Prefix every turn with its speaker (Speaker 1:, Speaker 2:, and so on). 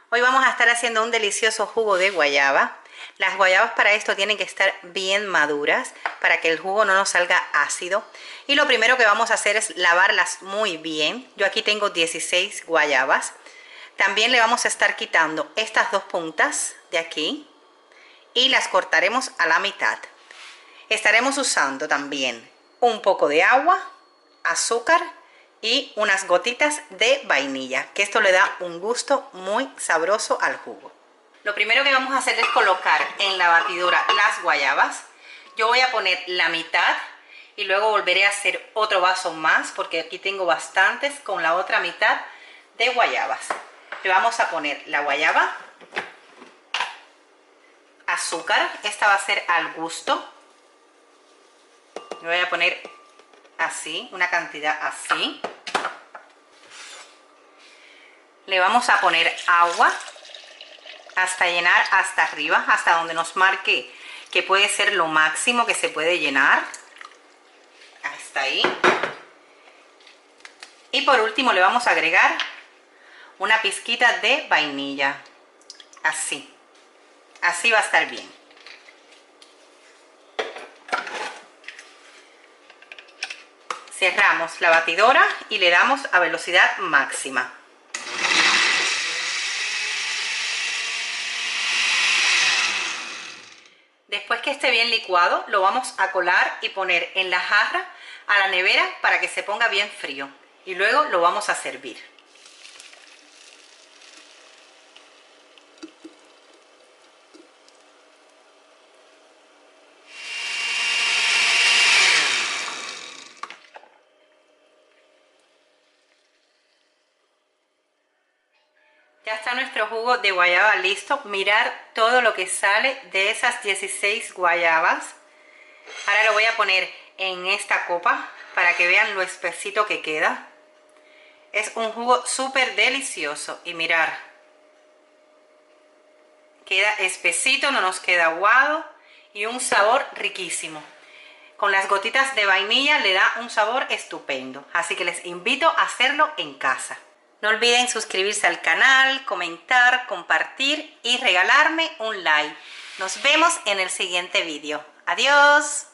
Speaker 1: Hoy vamos a estar haciendo un delicioso jugo de guayaba. Las guayabas para esto tienen que estar bien maduras para que el jugo no nos salga ácido. Y lo primero que vamos a hacer es lavarlas muy bien. Yo aquí tengo 16 guayabas. También le vamos a estar quitando estas dos puntas de aquí y las cortaremos a la mitad. Estaremos usando también un poco de agua, azúcar y unas gotitas de vainilla, que esto le da un gusto muy sabroso al jugo. Lo primero que vamos a hacer es colocar en la batidora las guayabas. Yo voy a poner la mitad y luego volveré a hacer otro vaso más porque aquí tengo bastantes con la otra mitad de guayabas. Le vamos a poner la guayaba, azúcar, esta va a ser al gusto. Le voy a poner así, una cantidad así. Le vamos a poner agua hasta llenar hasta arriba, hasta donde nos marque que puede ser lo máximo que se puede llenar. Hasta ahí. Y por último le vamos a agregar una pizquita de vainilla. Así. Así va a estar bien. Cerramos la batidora y le damos a velocidad máxima. Después que esté bien licuado, lo vamos a colar y poner en la jarra a la nevera para que se ponga bien frío. Y luego lo vamos a servir. Ya está nuestro jugo de guayaba listo. Mirad todo lo que sale de esas 16 guayabas. Ahora lo voy a poner en esta copa para que vean lo espesito que queda. Es un jugo súper delicioso y mirad. Queda espesito, no nos queda aguado y un sabor riquísimo. Con las gotitas de vainilla le da un sabor estupendo. Así que les invito a hacerlo en casa. No olviden suscribirse al canal, comentar, compartir y regalarme un like. Nos vemos en el siguiente vídeo. ¡Adiós!